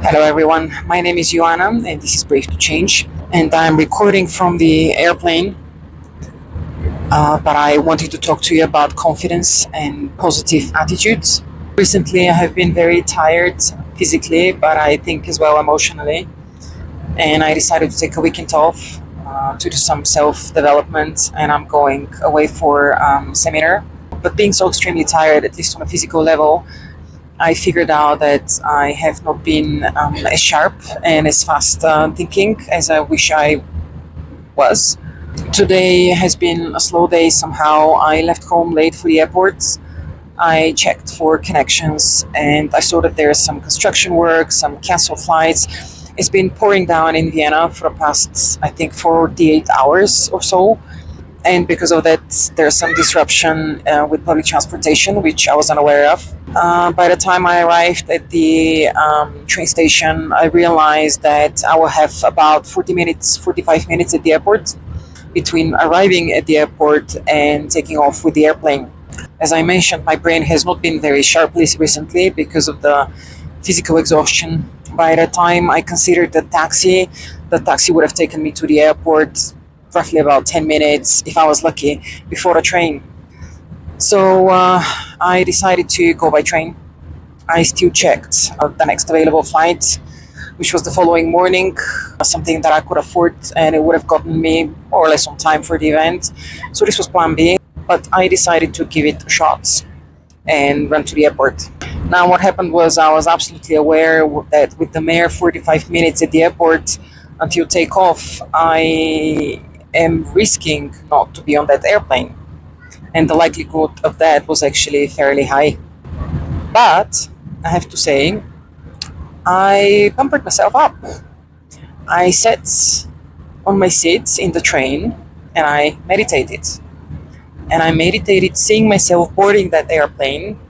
Hello everyone, my name is Joanna and this is Brave to Change, and I'm recording from the airplane, but I wanted to talk to you about confidence and positive attitudes. Recently I have been very tired physically, but I think as well emotionally, and I decided to take a weekend off to do some self-development, and I'm going away for seminar. But being so extremely tired, at least on a physical level, I figured out that I have not been as sharp and as fast thinking as I wish I was. Today has been a slow day somehow. I left home late for the airport. I checked for connections and I saw that there's some construction work, some canceled flights. It's been pouring down in Vienna for the past, I think, 48 hours or so. And because of that, there's some disruption with public transportation, which I was unaware of. By the time I arrived at the train station, I realized that I will have about 45 minutes at the airport between arriving at the airport and taking off with the airplane. As I mentioned, my brain has not been very sharp recently because of the physical exhaustion. By the time I considered the taxi would have taken me to the airport roughly about 10 minutes, if I was lucky, before the train. So I decided to go by train. I still checked the next available flight, which was the following morning, something that I could afford, and it would have gotten me more or less on time for the event. So this was plan B, but I decided to give it a shot and run to the airport. Now what happened was I was absolutely aware that with the mere 45 minutes at the airport until takeoff, I am risking not to be on that airplane. And the likelihood of that was actually fairly high. But I have to say, I pampered myself up. I sat on my seat in the train and I meditated. And I meditated seeing myself boarding that airplane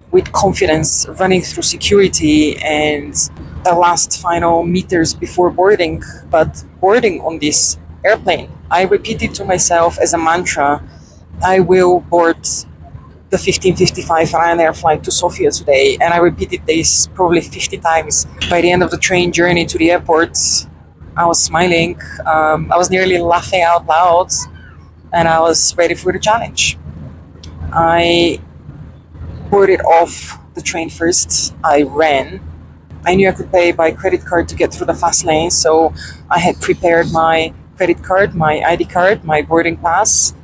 with confidence, running through security and the last final meters before boarding, but boarding on this airplane. I repeated to myself as a mantra, I will board the 15:55 Ryanair flight to Sofia today. And I repeated this probably 50 times. By the end of the train journey to the airport, I was smiling. I was nearly laughing out loud and I was ready for the challenge. I boarded off the train first. I ran. I knew I could pay by credit card to get through the fast lane, so I had prepared my credit card, my ID card, my boarding pass.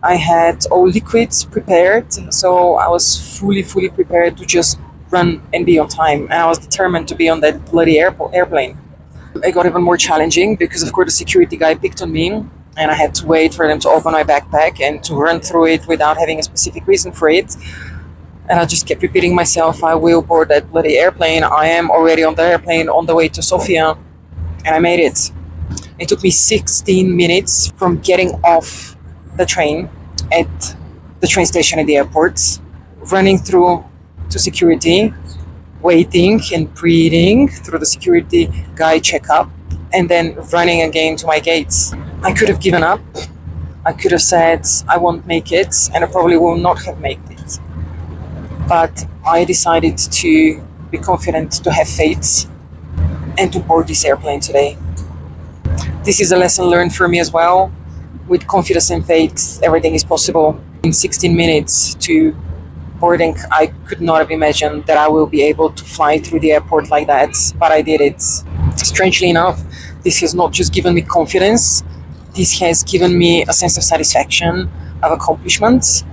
I had all liquids prepared, so I was fully prepared to just run and be on time. And I was determined to be on that bloody airplane. It got even more challenging because, of course, the security guy picked on me, and I had to wait for them to open my backpack and to run through it without having a specific reason for it. And I just kept repeating myself, I will board that bloody airplane. I am already on the airplane on the way to Sofia, and I made it. It took me 16 minutes from getting off the train at the train station at the airport, running through to security, waiting and breathing through the security guy checkup, and then running again to my gates. I could have given up. I could have said, I won't make it, and I probably will not have made it. But I decided to be confident, to have faith, and to board this airplane today. This is a lesson learned for me as well. With confidence and faith, everything is possible. In 16 minutes to boarding, I could not have imagined that I will be able to fly through the airport like that, but I did it. Strangely enough, this has not just given me confidence, this has given me a sense of satisfaction, of accomplishment,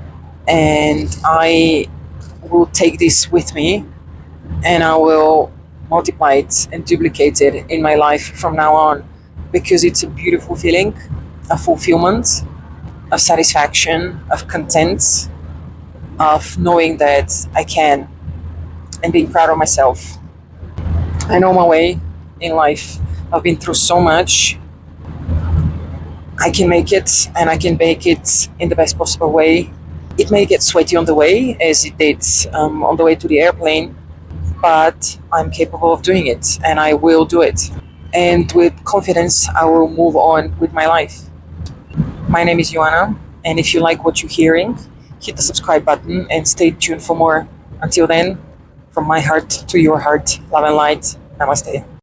and I will take this with me and I will multiply it and duplicate it in my life from now on, because it's a beautiful feeling of fulfillment, of satisfaction, of content, of knowing that I can, and being proud of myself. I know my way in life. I've been through so much. I can make it, and I can make it in the best possible way. It may get sweaty on the way, as it did on the way to the airplane, but I'm capable of doing it, and I will do it. And with confidence, I will move on with my life. My name is Joanna, and if you like what you're hearing, hit the subscribe button and stay tuned for more. Until then, from my heart to your heart, love and light. Namaste.